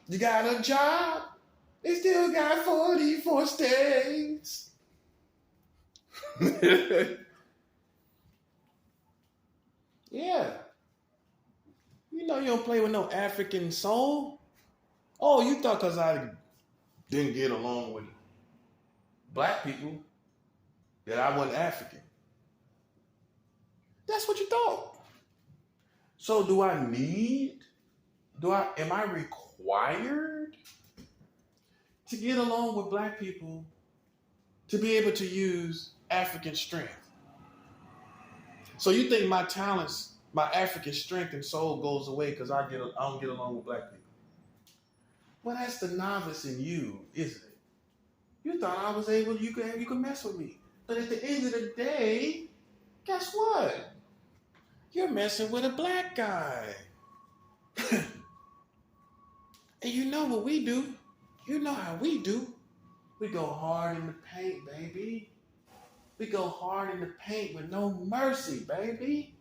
You got a job? They still got 44 states. Yeah. You know you don't play with no African soul. Oh, you thought because I didn't get along with black people that I wasn't African. That's what you thought. So am I required to get along with black people to be able to use African strength? So you think my talents, my African strength and soul goes away because I don't get along with black people? Well, that's the novice in you, isn't it? You thought I was able, you could mess with me. But at the end of the day, guess what? You're messing with a black guy. And you know what we do. You know how we do. We go hard in the paint, baby. We go hard in the paint with no mercy, baby.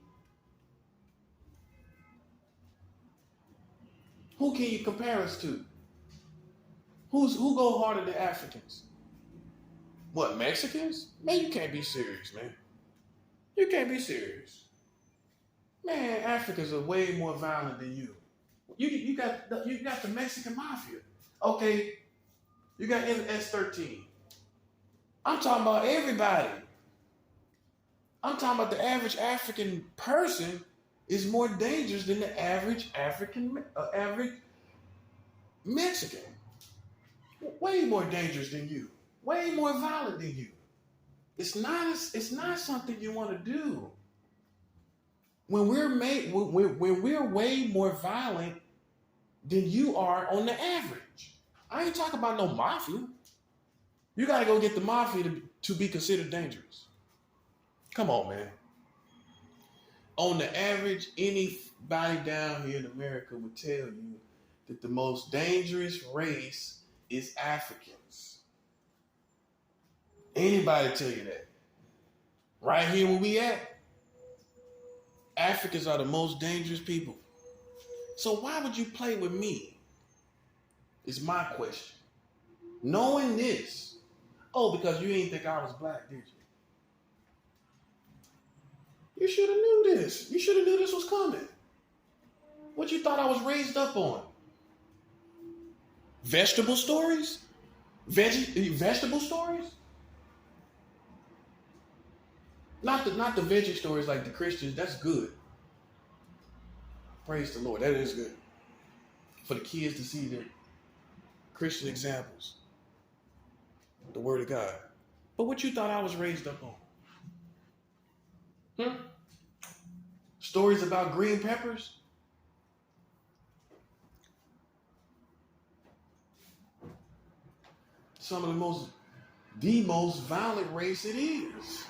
Who can you compare us to? Who go harder than Africans? What, Mexicans? Man, you can't be serious, man. You can't be serious. Man, Africans are way more violent than you. You got the Mexican mafia. Okay, you got MS-13. I'm talking about everybody. I'm talking about the average African person is more dangerous than the average average Mexican. Way more dangerous than you. Way more violent than you. It's not something you want to do. When we're way more violent than you are on the average. I ain't talking about no mafia. You got to go get the mafia to be considered dangerous. Come on, man. On the average, anybody down here in America would tell you that the most dangerous race is Africans. Anybody tell you that? Right here where we at, Africans are the most dangerous people. So why would you play with me? Is my question. Knowing this, because you didn't think I was black, did you? You should have knew this. You should have knew this was coming. What you thought I was raised up on? Vegetable stories? Vegetable stories? Not the veggie stories like the Christians. That's good. Praise the Lord. That is good. For the kids to see the Christian examples. The Word of God. But what you thought I was raised up on? Stories about green peppers? Some of the most violent race it is.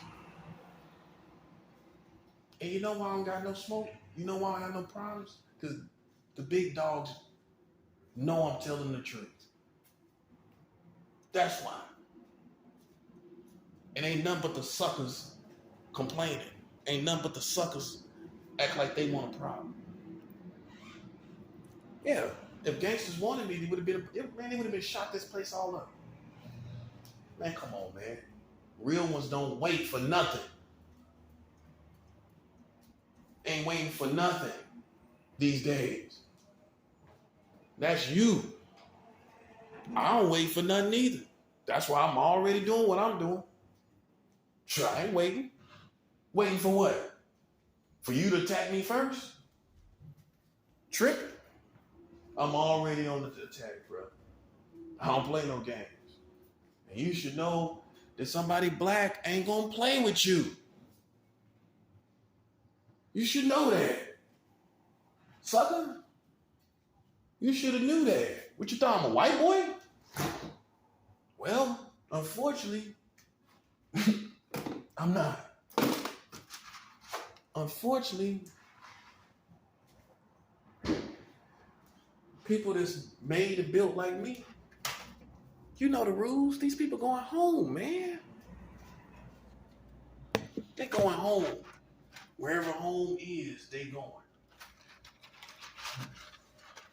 And you know why I don't got no smoke? You know why I have no problems? Because the big dogs know I'm telling the truth. That's why. And ain't nothing but the suckers complaining. Ain't nothing but the suckers act like they want a problem. Yeah, if gangsters wanted me, they would have been shot this place all up. Man, come on, man. Real ones don't wait for nothing. Ain't waiting for nothing these days. That's you. I don't wait for nothing either. That's why I'm already doing what I'm doing. Sure, I ain't waiting. Waiting for what? For you to attack me first? Tripping. I'm already on the attack, bro. I don't play no games. And you should know that somebody black ain't gonna play with you. You should know that. Sucker. You should have knew that. What you thought, I'm a white boy? Well, unfortunately, I'm not. Unfortunately, people that's made and built like me, you know the rules. These people going home, man. They're going home. Wherever home is, they going.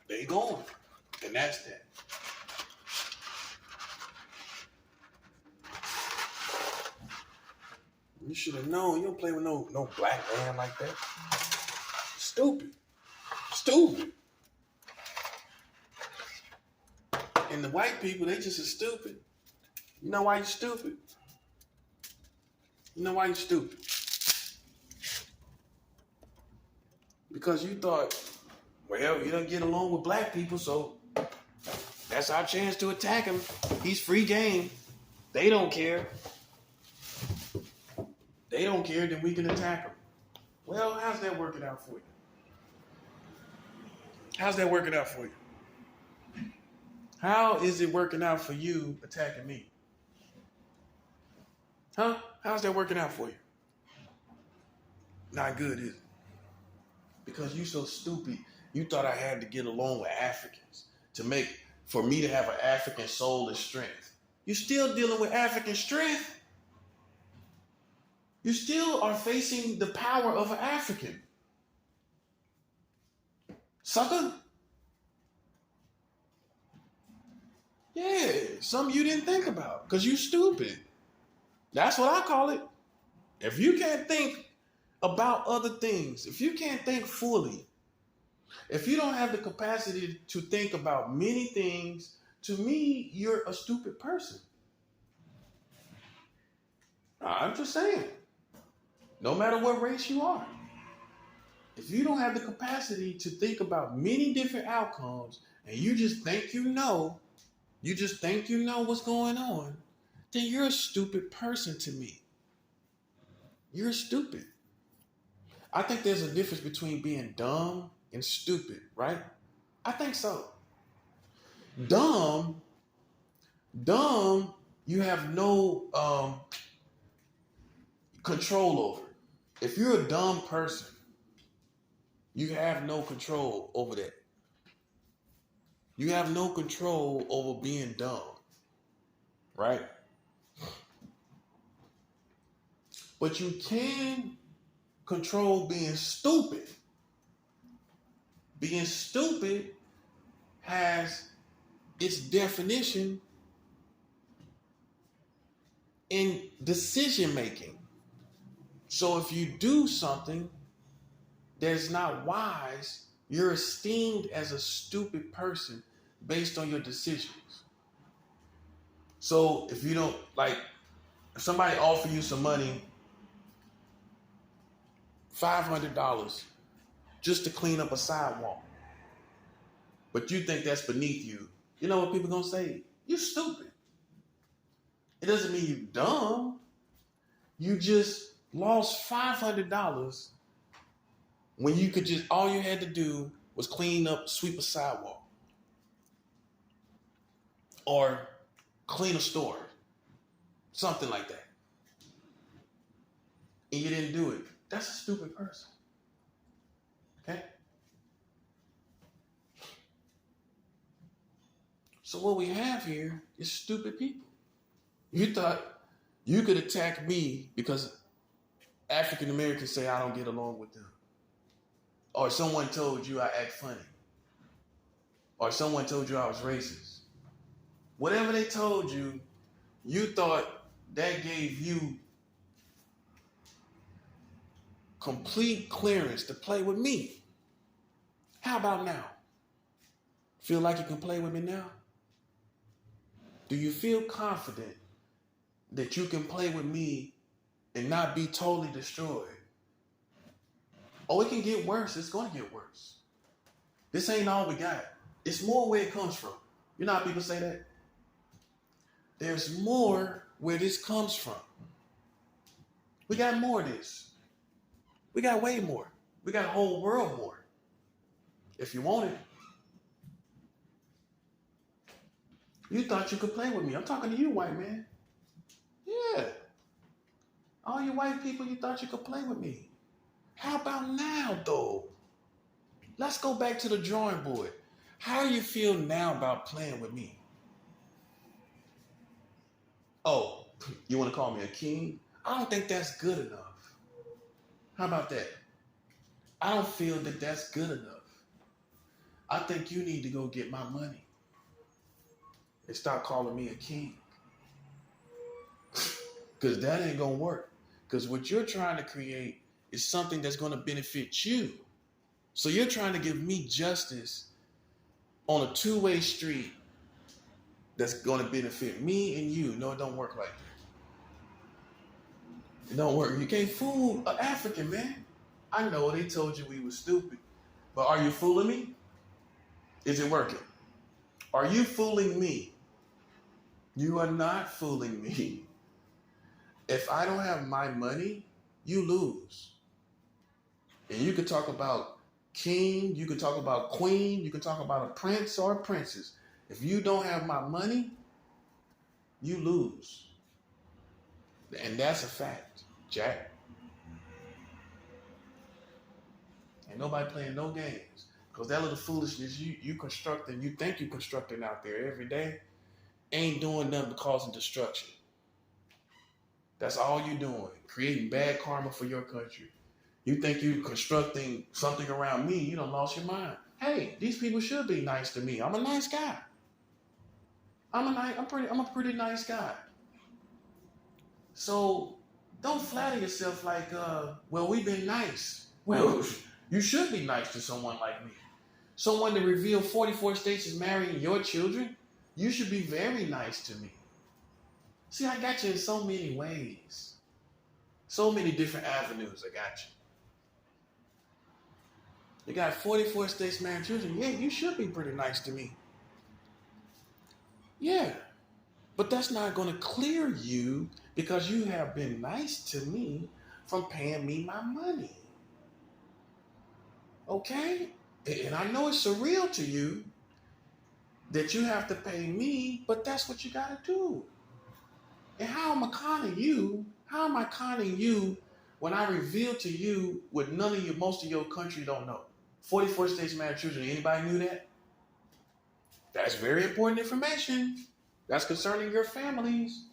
They going. And that's that. You should have known. You don't play with no black man like that. Stupid. Stupid. And the white people, they just as stupid. You know why you stupid? You know why you stupid? Because you thought, well, you don't get along with black people, so that's our chance to attack him. He's free game. They don't care. They don't care, then we can attack him. Well, how's that working out for you? How's that working out for you? How is it working out for you attacking me? Huh? How's that working out for you? Not good, is it? Because you so stupid, you thought I had to get along with Africans for me to have an African soul and strength. You're still dealing with African strength. You still are facing the power of an African. Sucker? Yeah, something you didn't think about because you stupid. That's what I call it. If you can't think about other things, if you can't think fully, if you don't have the capacity to think about many things, to me, you're a stupid person. I'm just saying. No matter what race you are. If you don't have the capacity to think about many different outcomes and you just think you know what's going on, then you're a stupid person to me. You're stupid. I think there's a difference between being dumb and stupid, right? I think so. Dumb, you have no control over. If you're a dumb person, you have no control over that. You have no control over being dumb, right? But you can control being stupid. Being stupid has its definition in decision making. So if you do something that's not wise, you're esteemed as a stupid person based on your decisions. So if you don't, like, if somebody offer you some money, $500 just to clean up a sidewalk, but you think that's beneath you, you know what people gonna say? You stupid. It doesn't mean you dumb. You just lost $500 when you could just, all you had to do was sweep a sidewalk or clean a store, something like that. And you didn't do it. That's a stupid person. Okay? So what we have here is stupid people. You thought you could attack me because African Americans say I don't get along with them. Or someone told you I act funny. Or someone told you I was racist. Whatever they told you, you thought that gave you complete clearance to play with me. How about now? Feel like you can play with me now? Do you feel confident that you can play with me and not be totally destroyed? Oh, it can get worse. It's going to get worse. This ain't all we got. It's more where it comes from. You know how people say that? There's more where this comes from. We got more of this. We got way more. We got a whole world more. If you want it. You thought you could play with me. I'm talking to you, white man. Yeah. All you white people, you thought you could play with me. How about now, though? Let's go back to the drawing board. How do you feel now about playing with me? Oh, you want to call me a king? I don't think that's good enough. How about that? I don't feel that that's good enough. I think you need to go get my money and stop calling me a king. Because that ain't going to work. Because what you're trying to create is something that's going to benefit you. So you're trying to give me justice on a two-way street that's going to benefit me and you. No, it don't work like that. It don't work. You can't fool an African, man. I know they told you we were stupid, but are you fooling me? Is it working? Are you fooling me? You are not fooling me. If I don't have my money, you lose. And you can talk about king, you can talk about queen, you can talk about a prince or a princess. If you don't have my money, you lose. And that's a fact, Jack. Ain't nobody playing no games. Because that little foolishness you constructing, you think you constructing out there every day, ain't doing nothing but causing destruction. That's all you doing, creating bad karma for your country. You think you constructing something around me, you done lost your mind. Hey, these people should be nice to me. I'm a nice guy. I'm a pretty nice guy. So don't flatter yourself like, well, we've been nice. Well, you should be nice to someone like me. Someone to reveal 44 states is marrying your children, you should be very nice to me. See, I got you in so many ways. So many different avenues I got you. You got 44 states marrying children. Yeah, you should be pretty nice to me. Yeah, but that's not going to clear you because you have been nice to me from paying me my money. Okay? And I know it's surreal to you that you have to pay me, but that's what you got to do. And how am I conning you? How am I conning you when I reveal to you what most of your country don't know? 44 states married children. Anybody knew that? That's very important information. That's concerning your families.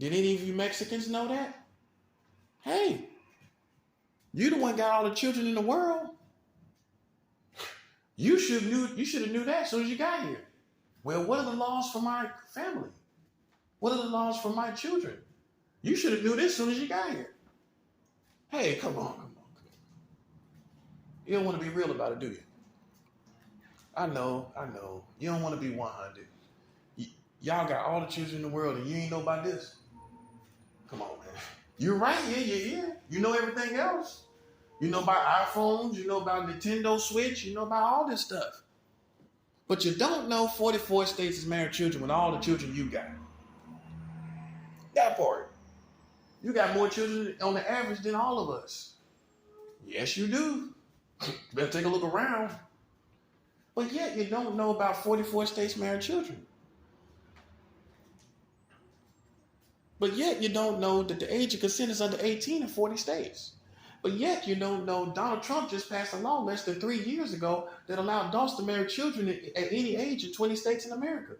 Did any of you Mexicans know that? Hey, you the one got all the children in the world. You should have knew that as soon as you got here. Well, what are the laws for my family? What are the laws for my children? You should have knew this as soon as you got here. Hey, come on. You don't want to be real about it, do you? I know. You don't want to be 100. Y'all got all the children in the world and you ain't know about this? Come on, man. You're right, yeah. You know everything else. You know about iPhones, you know about Nintendo Switch, you know about all this stuff. But you don't know 44 states is married children with all the children you got. That part. You got more children on the average than all of us. Yes, you do. Better take a look around. But yet you don't know about 44 states married children. But yet you don't know that the age of consent is under 18 in 40 states. But yet you don't know Donald Trump just passed a law less than 3 years ago that allowed adults to marry children at any age in 20 states in America.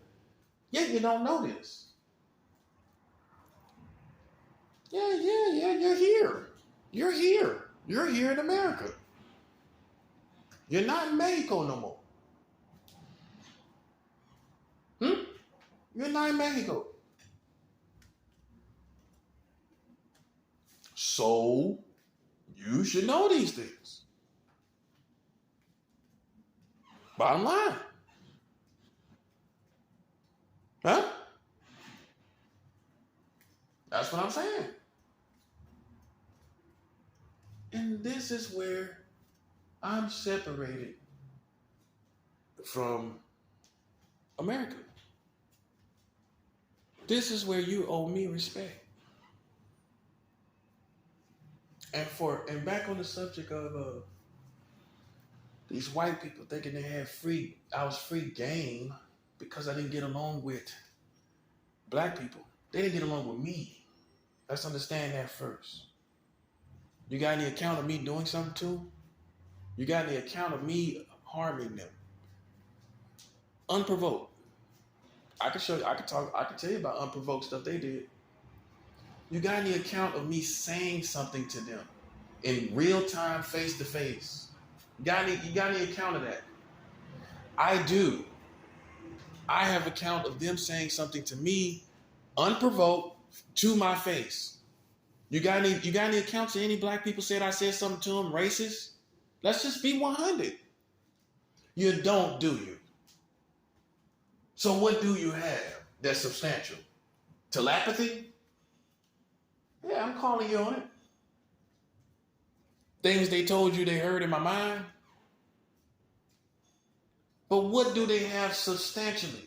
Yet you don't know this. Yeah, you're here. You're here. You're here in America. You're not in Mexico no more. You're not in Mexico. So, you should know these things. Bottom line. Huh? That's what I'm saying. And this is where I'm separated from America. This is where you owe me respect. And back on the subject of these white people thinking I was free game because I didn't get along with black people. They didn't get along with me. Let's understand that first. You got any account of me doing something to them? You got any account of me harming them? Unprovoked. I can tell you about unprovoked stuff they did. You got any account of me saying something to them in real time, face to face? You got any account of that? I do. I have account of them saying something to me unprovoked to my face. You got any accounts of any black people said I said something to them racist? Let's just be 100. You don't, do you? So what do you have that's substantial? Telepathy? Yeah, I'm calling you on it. Things they told you they heard in my mind. But what do they have substantially?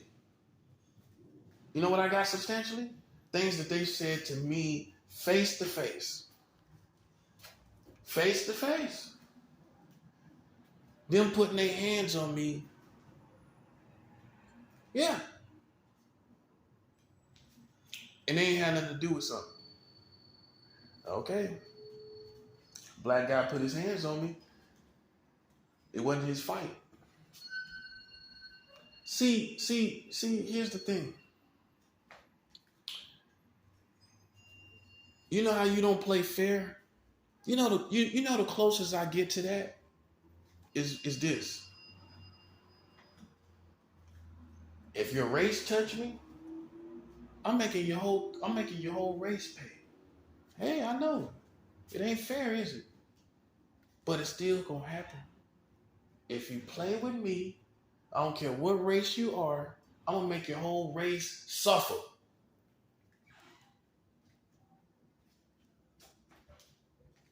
You know what I got substantially? Things that they said to me face to face. Face to face. Them putting their hands on me. Yeah. And they ain't had nothing to do with something. Okay. Black guy put his hands on me. It wasn't his fight. See, here's the thing. You know how you don't play fair? You know the closest I get to that is this. If your race touch me, I'm making your whole race pay. Hey, I know. It ain't fair, is it? But it's still gonna happen. If you play with me, I don't care what race you are, I'm gonna make your whole race suffer.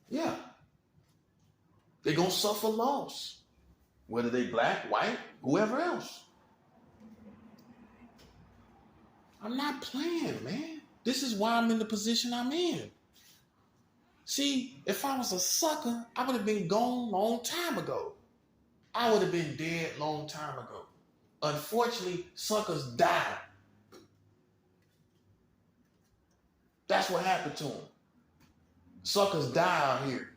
Yeah. They're gonna suffer loss. Whether they black, white, whoever else. I'm not playing, man. This is why I'm in the position I'm in. See, if I was a sucker, I would have been gone long time ago. I would have been dead long time ago. Unfortunately, suckers die. That's what happened to them. Suckers die out here.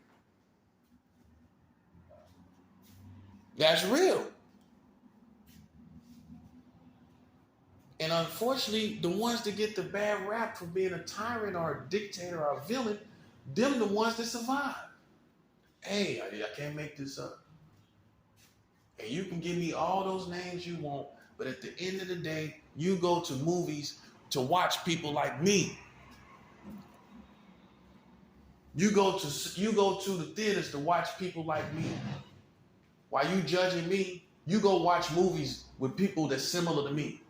That's real. And unfortunately, the ones that get the bad rap for being a tyrant or a dictator or a villain, them the ones that survive. Hey, I can't make this up. And you can give me all those names you want, but at the end of the day, you go to movies to watch people like me. You go to the theaters to watch people like me. While you judging me, you go watch movies with people that's similar to me.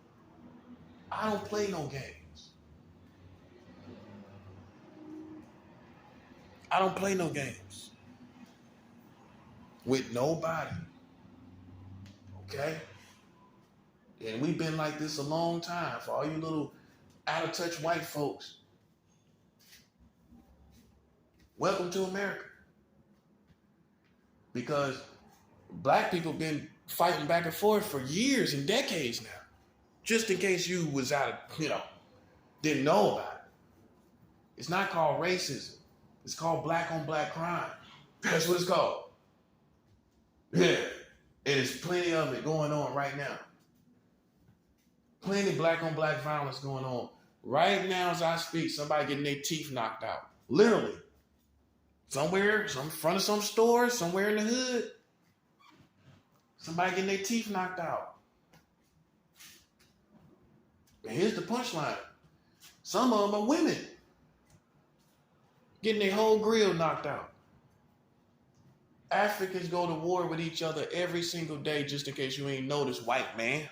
I don't play no games. I don't play no games with nobody. Okay? And we've been like this a long time. For all you little out of touch white folks, welcome to America. Because black people been fighting back and forth for years and decades now. Just in case you was didn't know about it. It's not called racism. It's called black on black crime. That's what it's called. Yeah. And there's plenty of it going on right now. Plenty black on black violence going on. Right now as I speak, somebody getting their teeth knocked out. Literally. Somewhere, in front of some store, somewhere in the hood. Somebody getting their teeth knocked out. And here's the punchline. Some of them are women. Getting their whole grill knocked out. Africans go to war with each other every single day, just in case you ain't noticed, white man.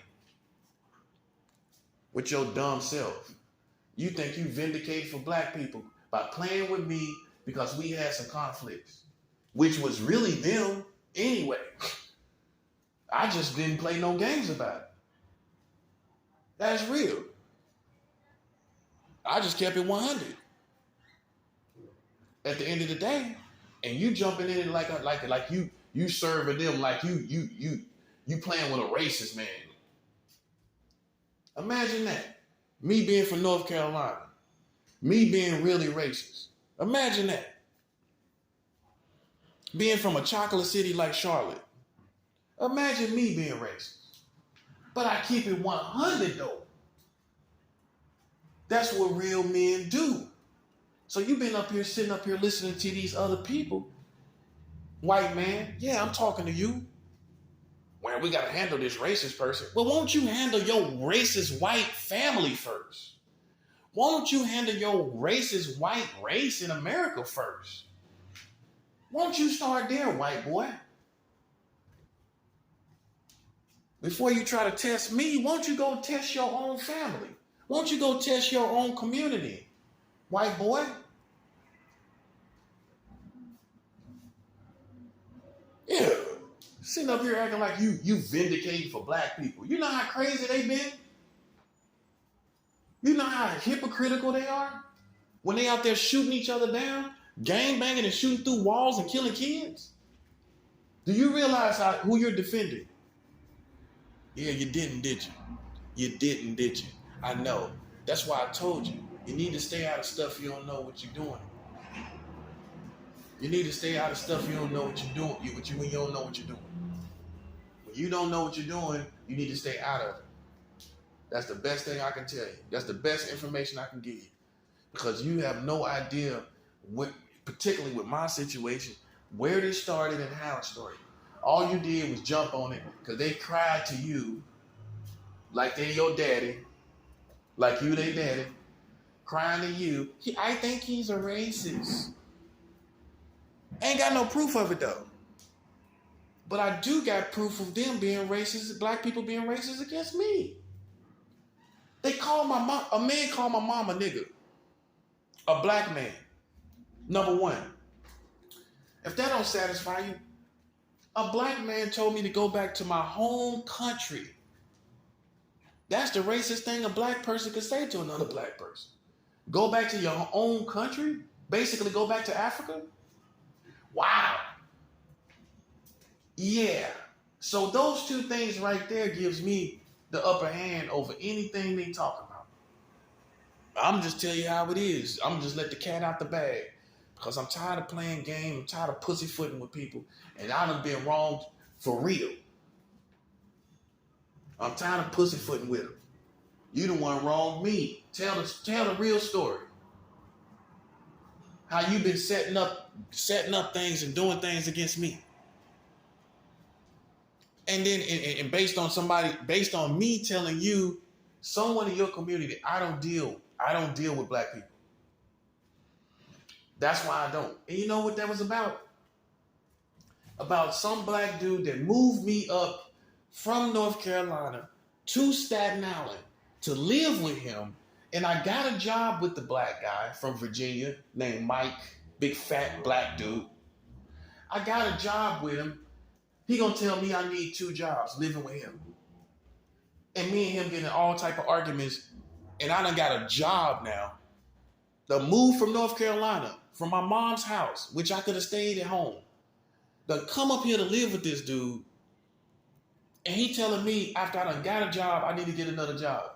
With your dumb self. You think you vindicated for black people by playing with me because we had some conflicts, which was really them anyway. I just didn't play no games about it. That's real. I just kept it 100. At the end of the day, and you jumping in it like you serving them like you playing with a racist man. Imagine that. Me being from North Carolina. Me being really racist. Imagine that. Being from a chocolate city like Charlotte. Imagine me being racist. But I keep it 100 though. That's what real men do. So you've been up here, sitting up here listening to these other people. White man, yeah, I'm talking to you. Well, we got to handle this racist person. Well, won't you handle your racist white family first? Won't you handle your racist white race in America first? Won't you start there, white boy? Before you try to test me, won't you go test your own family? Won't you go test your own community, white boy? Yeah. Sitting up here acting like you vindicating for black people. You know how crazy they been? You know how hypocritical they are? When they out there shooting each other down, gang banging and shooting through walls and killing kids? Do you realize who you're defending? Yeah, you didn't, did you? You didn't, did you? I know. That's why I told you. You need to stay out of stuff you don't know what you're doing. You need to stay out of stuff you don't know what you're doing. When you don't know what you're doing. When you don't know what you're doing, you need to stay out of it. That's the best thing I can tell you. That's the best information I can give you. Because you have no idea, particularly with my situation, where this started and how it started. All you did was jump on it because they cried to you like they your daddy, like you they daddy, crying to you. I think he's a racist. Ain't got no proof of it though. But I do got proof of them being racist, black people being racist against me. They call my mom, a man called my mom a nigga. A black man. Number one. If that don't satisfy you, a black man told me to go back to my home country. That's the racist thing a black person could say to another black person. Go back to your own country? Basically go back to Africa? Wow. Yeah. So those two things right there gives me the upper hand over anything they talk about. I'm just tell you how it is. I'm just let the cat out the bag. Because I'm tired of playing games. I'm tired of pussyfooting with people. And I done been wronged for real. I'm tired of pussyfooting with them. You the one wronged me. Tell the real story. How you been setting up things and doing things against me. And then and based on me telling you, someone in your community, I don't deal with black people. That's why I don't. And you know what that was about? About some black dude that moved me up from North Carolina to Staten Island to live with him. And I got a job with the black guy from Virginia named Mike, big fat black dude. I got a job with him. He gonna tell me I need 2 jobs living with him. And me and him getting all type of arguments. And I done got a job now. The move from North Carolina, from my mom's house, which I could have stayed at home. To come up here to live with this dude. And he telling me after I done got a job, I need to get another job.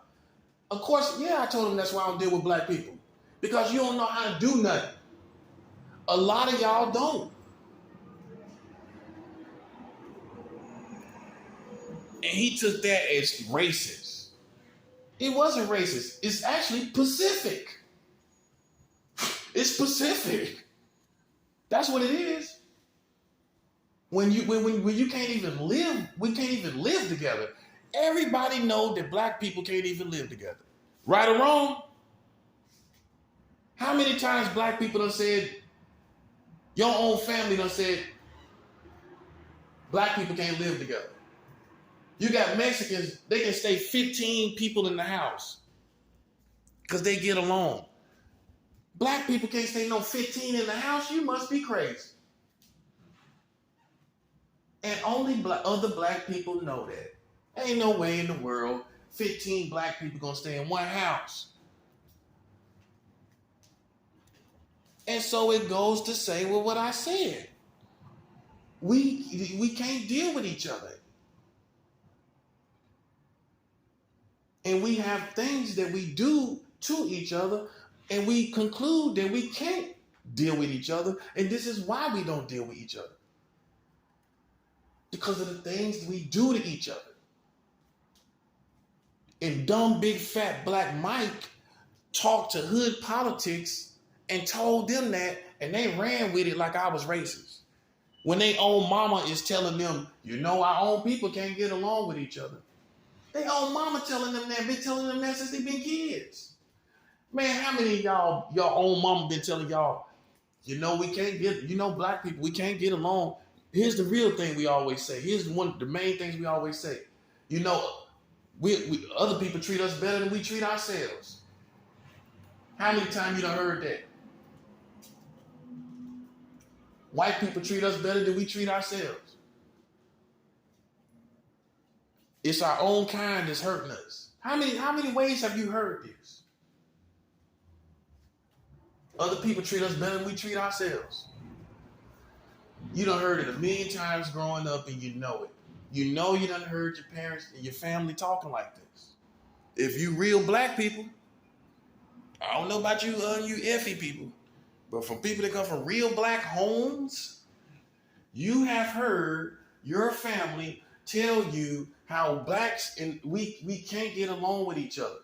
Of course, yeah, I told him that's why I don't deal with black people. Because you don't know how to do nothing. A lot of y'all don't. And he took that as racist. It wasn't racist. It's actually Pacific. It's Pacific. That's what it is. When you can't even live, we can't even live together. Everybody know that black people can't even live together. Right or wrong? How many times black people done said, your own family done said, black people can't live together. You got Mexicans, they can stay 15 people in the house because they get along. Black people can't stay no 15 in the house. You must be crazy. And only other black people know that. Ain't no way in the world 15 black people gonna stay in one house. And so it goes to say, well, what I said. We can't deal with each other. And we have things that we do to each other, and we conclude that we can't deal with each other, and this is why we don't deal with each other. Because of the things we do to each other. And dumb, big, fat black Mike talked to hood politics and told them that, and they ran with it like I was racist. When their own mama is telling them, our own people can't get along with each other. Their own mama telling them that, been telling them that since they've been kids. Man, how many of y'all, your own mama been telling y'all, we can't get, black people, we can't get along. Here's the real thing we always say. Here's one of the main things we always say. We other people treat us better than we treat ourselves. How many times you done heard that? White people treat us better than we treat ourselves. It's our own kind that's hurting us. How many ways have you heard this? Other people treat us better than we treat ourselves. You done heard it a million times growing up, and you know it. You done heard your parents and your family talking like this. If you real black people, I don't know about you effie people, but from people that come from real black homes, you have heard your family tell you how blacks and we can't get along with each other.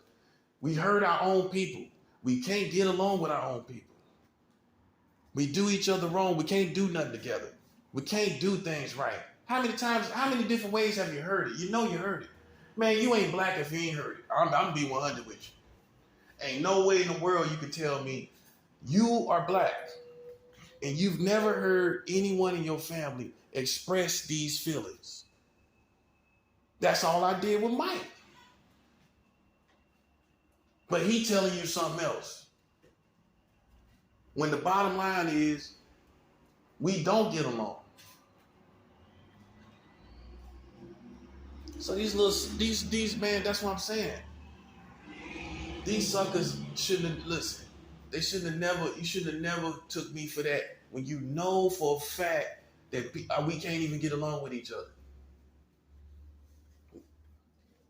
We hurt our own people. We can't get along with our own people. We do each other wrong. We can't do nothing together. We can't do things right. How many different ways have you heard it? You heard it. Man, you ain't black if you ain't heard it. I'm gonna be 100 with you. Ain't no way in the world you can tell me you are black and you've never heard anyone in your family express these feelings. That's all I did with Mike. But he telling you something else. When the bottom line is, we don't get along. So these man, that's what I'm saying. These suckers shouldn't have listened. You should have never took me for that when you know for a fact that we can't even get along with each other.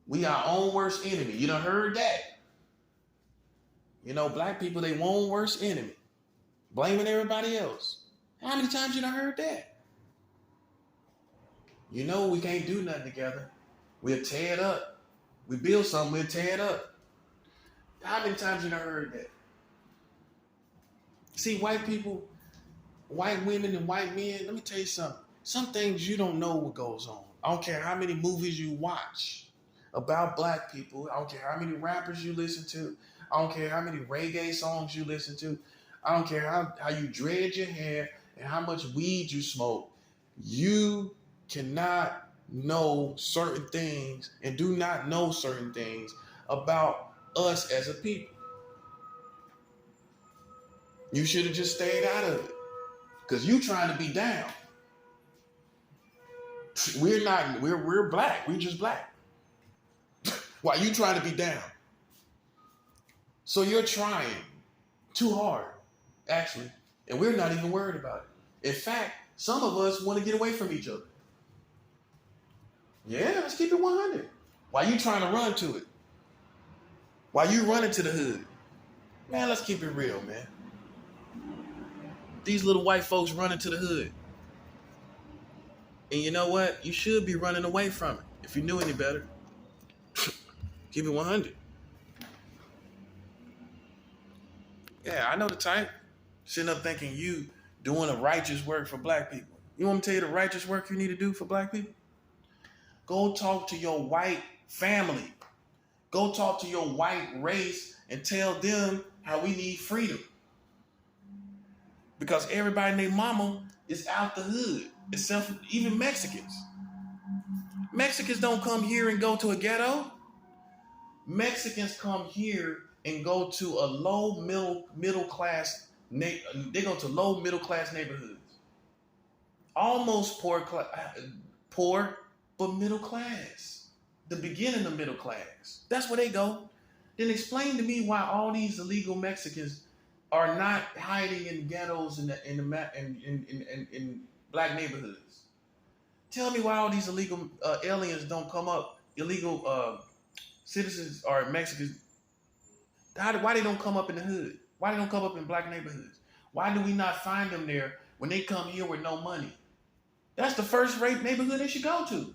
We our own worst enemy. You done heard that? Black people, they own worst enemy. Blaming everybody else. How many times you done heard that? We can't do nothing together. We'll tear it up. We build something, we'll tear it up. How many times you done heard that? See, white people, white women and white men, let me tell you something. Some things you don't know what goes on. I don't care how many movies you watch about black people. I don't care how many rappers you listen to. I don't care how many reggae songs you listen to. I don't care how you dread your hair and how much weed you smoke. You cannot know certain things and do not know certain things about us as a people. You should have just stayed out of it because you trying to be down. We're not, we're black. We just black. Why you trying to be down? So you're trying too hard, actually, and we're not even worried about it. In fact, some of us want to get away from each other. Yeah, let's keep it 100. Why you trying to run to it? Why you running to the hood? Man, let's keep it real, man. These little white folks running to the hood. And you know what? You should be running away from it if you knew any better. Keep it 100. Yeah, I know the type. Sitting up thinking you doing a righteous work for black people. You want me to tell you the righteous work you need to do for black people? Go talk to your white family. Go talk to your white race and tell them how we need freedom. Because everybody and their mama is out the hood, except for even Mexicans. Mexicans don't come here and go to a ghetto. Mexicans come here and go to a low middle class. They go to low middle class neighborhoods. Almost poor, but middle class. The beginning of middle class. That's where they go. Then explain to me why all these illegal Mexicans are not hiding in ghettos in black neighborhoods. Tell me why all these illegal aliens don't come up, illegal citizens or Mexicans. Why they don't come up in the hood? Why they don't come up in black neighborhoods? Why do we not find them there when they come here with no money? That's the first rate neighborhood they should go to.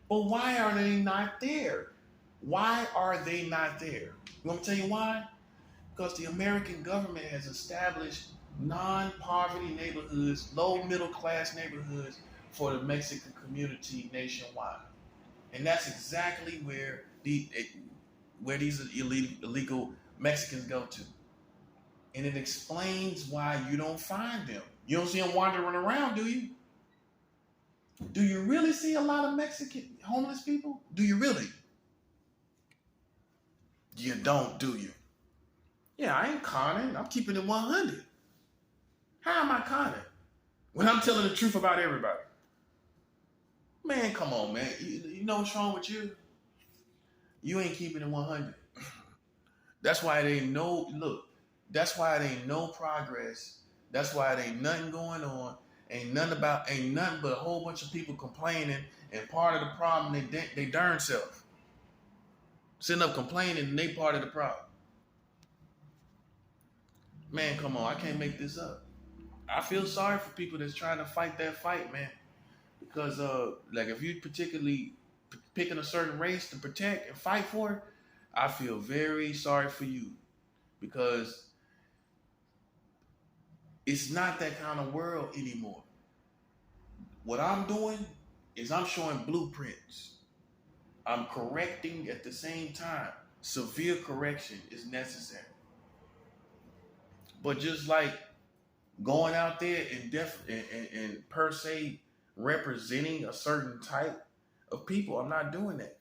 But why are they not there? Why are they not there? You want me to tell you why? Because the American government has established non-poverty neighborhoods, low middle class neighborhoods for the Mexican community nationwide. And that's exactly where these illegal Mexicans go to. And it explains why you don't find them. You don't see them wandering around, do you? Do you really see a lot of Mexican homeless people? Do you really? You don't, do you? Yeah, I ain't conning. I'm keeping it 100. How am I conning? When I'm telling the truth about everybody. Man, come on, man. You know what's wrong with you? You ain't keeping it 100. That's why it ain't no, look, that's why it ain't no progress. That's why it ain't nothing going on. Ain't nothing but a whole bunch of people complaining. And part of the problem, they darn self. Sitting up complaining and they part of the problem. Man, come on, I can't make this up. I feel sorry for people that's trying to fight that fight, man. Because like if you particularly picking a certain race to protect and fight for, I feel very sorry for you. Because it's not that kind of world anymore. What I'm doing is I'm showing blueprints. I'm correcting at the same time. Severe correction is necessary. But just like going out there and per se representing a certain type of people, I'm not doing that.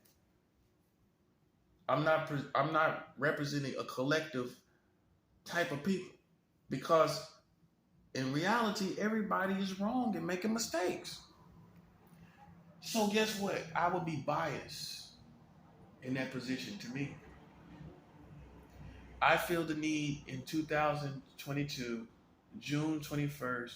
I'm not representing a collective type of people because in reality, everybody is wrong and making mistakes. So guess what? I would be biased in that position to me. I feel the need in 2022, June 21st,